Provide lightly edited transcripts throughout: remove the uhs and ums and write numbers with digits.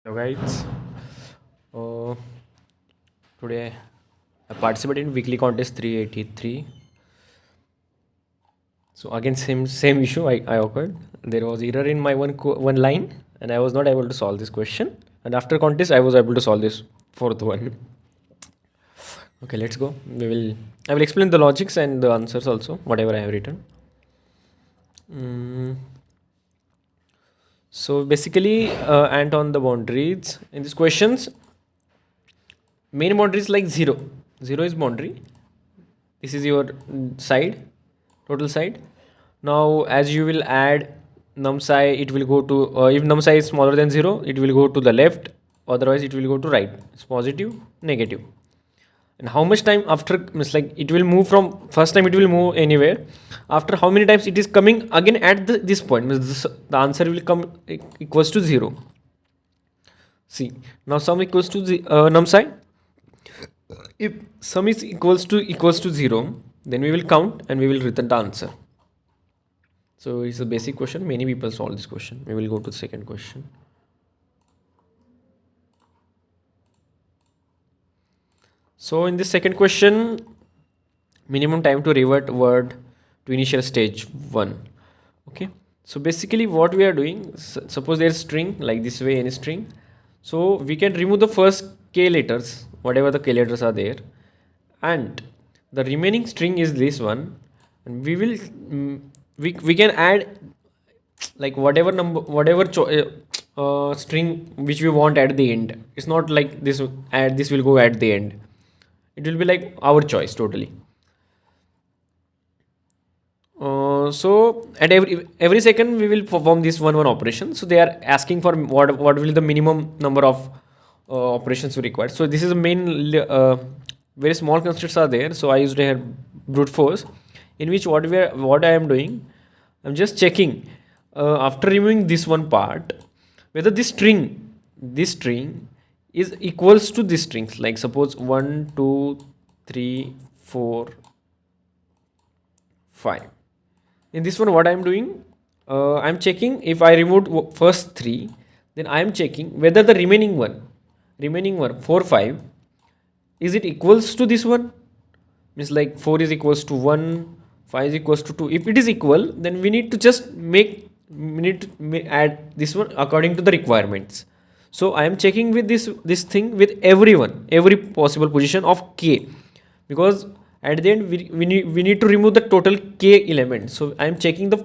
Hello guys, uh, today I participated in weekly contest 383. So again same issue I occurred. There was error in my one line and I was not able to solve this question. And after contest I was able to solve this fourth one. Okay, let's go. I will explain the logics and the answers also, whatever I have written. So basically, and on the boundaries in these questions, main boundary is like 0. 0 is boundary. This is your side, total side. Now as you will add num psi, it will go to if num psi is smaller than 0, it will go to the left, otherwise it will go to right. It's positive, negative. And how much time after, means like it will move from first time, it will move anywhere. After how many times it is coming again at this point, means the answer will come equals to 0. See, now sum equals to num psi. If sum is equals to 0, then we will count and we will return the answer. So it's a basic question. Many people solve this question. We will go to the second question. So in this second question, minimum time to revert word to initial stage 1. Okay. So basically what we are doing, suppose there is string like this way, any string. So we can remove the first k letters, whatever the k letters are there, and the remaining string is this one, and we will we can add like whatever number, whatever string which we want at the end. It's not like this this will go at the end. It will be like our choice totally. So at every second we will perform this one operation. So they are asking for what will the minimum number of operations required. So this is the main very small constraints are there. So I used here brute force, in which what I am doing, I'm just checking after removing this one part whether this string is equals to this strings, like suppose 1 2 3 4 5. In this one what I am doing, I'm checking if I removed first 3, then I am checking whether the remaining one 4 5, is it equals to this one, means like 4 is equals to 1, 5 is equals to 2. If it is equal, then we need to just add this one according to the requirements. So I am checking with this thing with every possible position of k, because at the end we need to remove the total k element. So I am checking the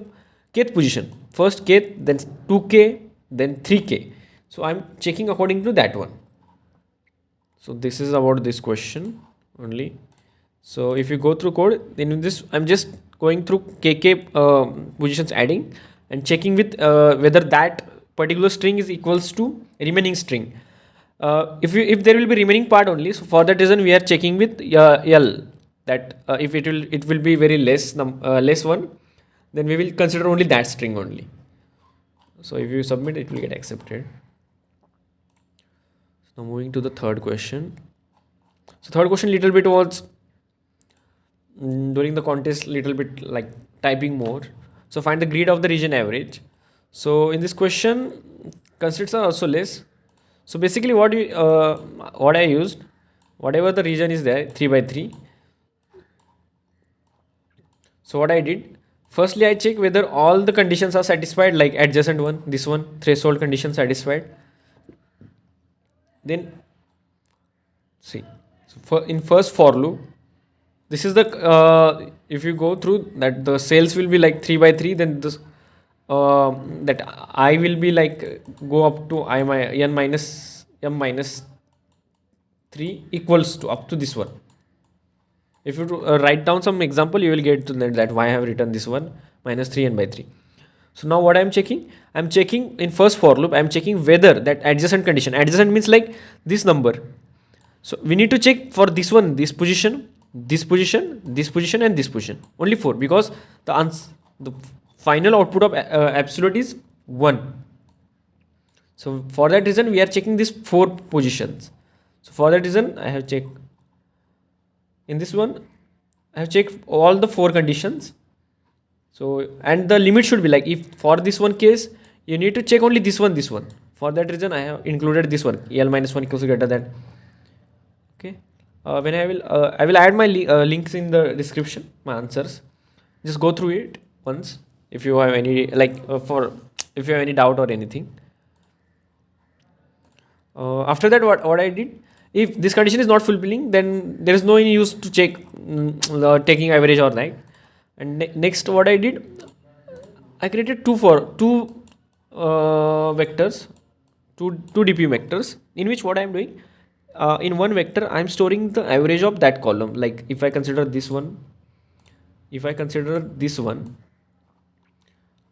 kth position, first k, then 2k, then 3k. So I am checking according to that one. So this is about this question only. So if you go through code, then in this I'm just going through kk positions, adding and checking with whether that particular string is equals to remaining string. If there will be remaining part only, so for that reason we are checking with l, that if it will be very less one, then we will consider only that string only. So if you submit, it will get accepted. Now moving to the third question. So third question little bit was during the contest, little bit like typing more. So find the grid of the region average. So in this question, constraints are also less. So basically what I used, whatever the region is there, 3 by 3. So what I did, firstly I check whether all the conditions are satisfied, like adjacent one, this one, threshold condition satisfied. Then see, so in first for loop, this is the if you go through that, the cells will be like 3 by 3, then this that I will be like go up to n minus m minus 3 equals to up to this one. If you write down some example, you will get to that why I have written this one minus 3 n by 3. So now what I'm checking in first for loop, I'm checking whether that adjacent condition, adjacent means like this number. So we need to check for this one, this position, this position, this position, and this position. Only 4, because the final output of absolute is 1. So for that reason we are checking these 4 positions. So for that reason I have checked in this one, I have checked all the 4 conditions. So and the limit should be like, if for this one case you need to check only this one. For that reason, I have included this one, L minus 1 equals to greater than. Okay. When I will add my links in the description, my answers. Just go through it once if you have any if you have any doubt or anything. After that, what I did, if this condition is not fulfilling, then there is no any use to check taking average or not. And next, what I did, I created two vectors, two DP vectors, in which what I am doing, in one vector I am storing the average of that column. Like if I consider this one, I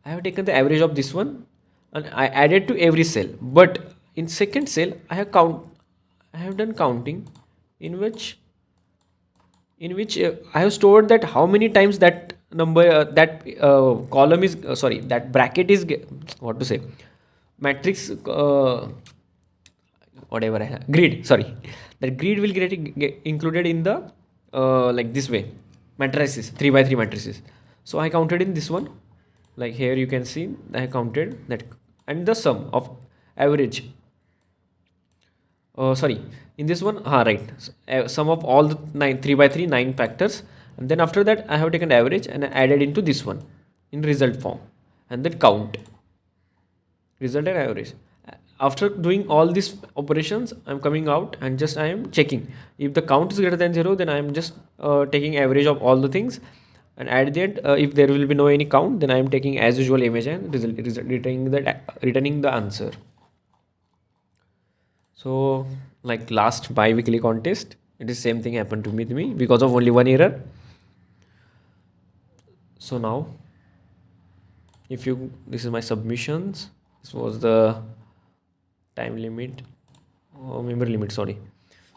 have taken the average of this one and I added to every cell. But in second cell, I have done counting, in which I have stored that how many times that number column is that bracket is what to say, matrix whatever I have, grid, sorry, that grid will get included in the like this way, matrices, 3 by 3 matrices. So I counted in this one, like here you can see I counted that, and the sum of average, sorry, in this one, right, sum of all the 3 by 3 9 factors, and then after that I have taken average and added into this one in result form, and then count result and average. After doing all these operations, I'm coming out and just I am checking if the count is greater than 0, then I am just taking average of all the things, and at the end, if there will be no any count, then I am taking as usual image and returning the answer. So like last bi-weekly contest, it is same thing happened to me because of only one error. So now, this is my submissions. This was the time limit, memory limit, sorry.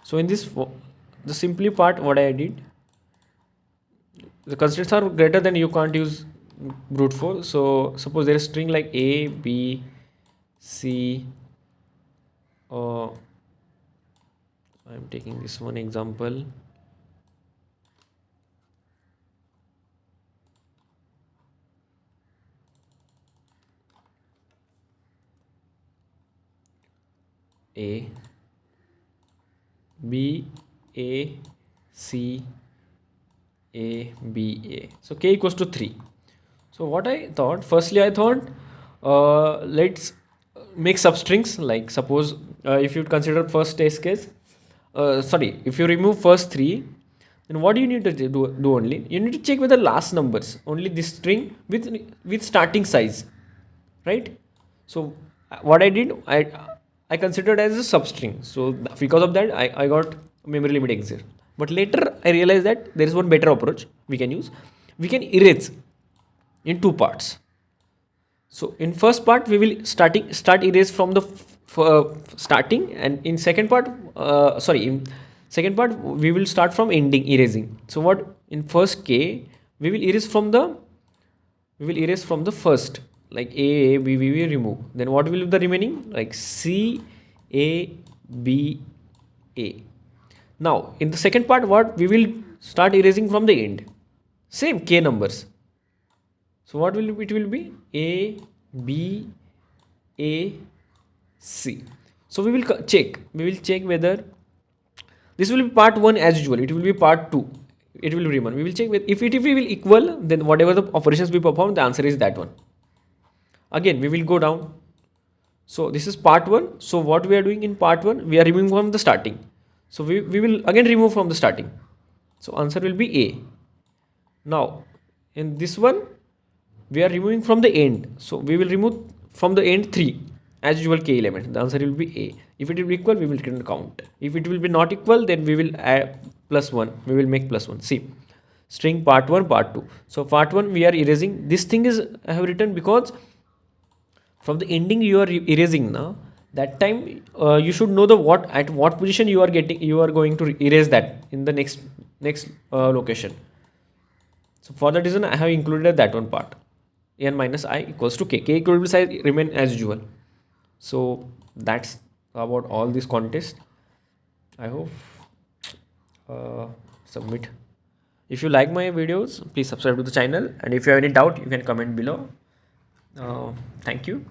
So in this, the simply part, what I did, the constraints are greater than, you can't use brute force. So suppose there is string like A, B, C, I'm taking this one example. A, B, A, C, A, B, A. So K equals to 3. So what I thought, firstly I thought, let's make substrings. Like suppose if you consider first test case, if you remove first 3, then what do you need to do only? You need to check whether last numbers, only this string with starting size, right? So what I did, I considered as a substring. So because of that, I got memory limit exit. But later I realized that there is one better approach we can use. We can erase in two parts. So in first part we will start erase from the starting, and in second part, in second part we will start from ending erasing. So what, in first K we will erase from the first, like A, B, we will remove. Then what will be the remaining, like C, A, B, A. Now in the second part, what we will start erasing from the end, same K numbers. So what will it will be A, B, A, C. So we will check whether this will be part 1 as usual, it will be part 2, it will remain. We will check if it will equal, then whatever the operations we perform, the answer is that one. Again we will go down. So this is part 1. So what we are doing in part 1, we are removing from the starting. So we will again remove from the starting. So answer will be A. Now in this one, we are removing from the end. So we will remove from the end 3 as usual K element. The answer will be A. If it will be equal, we will count. If it will be not equal, then we will add +1. We will make +1. See, string part 1, part 2. So part 1 we are erasing. This thing is I have written because from the ending you are erasing now. That time you should know at what position you are going to erase that in the next location. So for that reason I have included that one part. N minus I equals to K. K equal to size remain as usual. So that's about all this contest. I hope submit. If you like my videos, please subscribe to the channel, and if you have any doubt, you can comment below. Thank you.